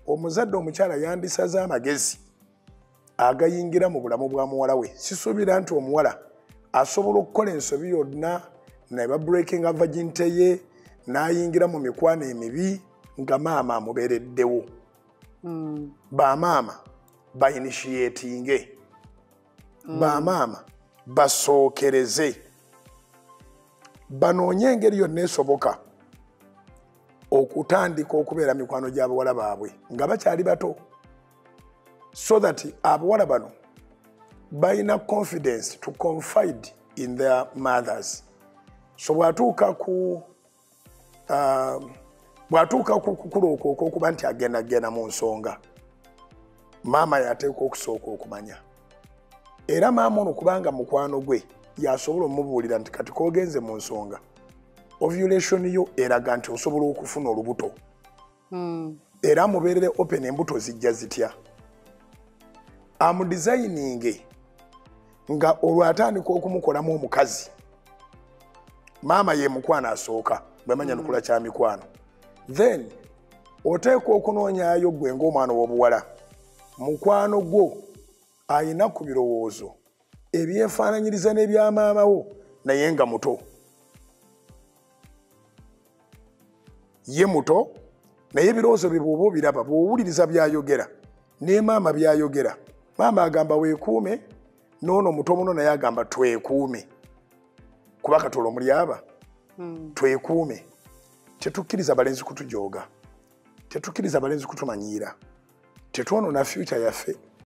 omuzadde omukyala yandisaze amagezi agayingira mu bulamu bwa muwala we. Sisuubira nti omuwala asobola okukola ensobi yonna naye ba breaking virginity ye n'ayingira mu mikwano emibi nga maama amubeereddewo. Bamaama bainitiatinge, bamaama basookereze, banoonye engeri yonna esoboka okutandika okubeera mikwano gy'abawala baabwe nga bakyali bato, so that abawala bano balina confidence to confide in their mothers. So bwatuuka ku kukula okuba nti agenda mu nsonga, maama yateekwa okusooka okumanya. Era maama ono kubanga mukwano gwe yasobola omubuulira nti kati kogenze mu nsonga, ovulation yo eraga nti osobola okufuna olubuto. Era mubeerere open, embuto zijja zitya. Amudesigninge nga olwo atandika okumukolamu omukazi. Maama ye mukwano asooka bwemanya nukula kya mikwano. Then oteekwa okunoonyaayo gwe ng'omwana w'obuwala mukwano gwo ayina ku birowoozo ebyefaananyiriza n'ebya maama wo naye nga muto. Ye muto naye ebirowoozo bye bw'oba obiraba bw'owuliriza by'ayogera ne maama by'ayogera, maama agamba weekuume, n'ono muto muno naye agamba twekuume. Kuba Katonda omuli aba twekuume. Tetukkiriza balenzi kutujooga, tetukkiriza balenzi kutumanyiira, tetwonoona future yaffe.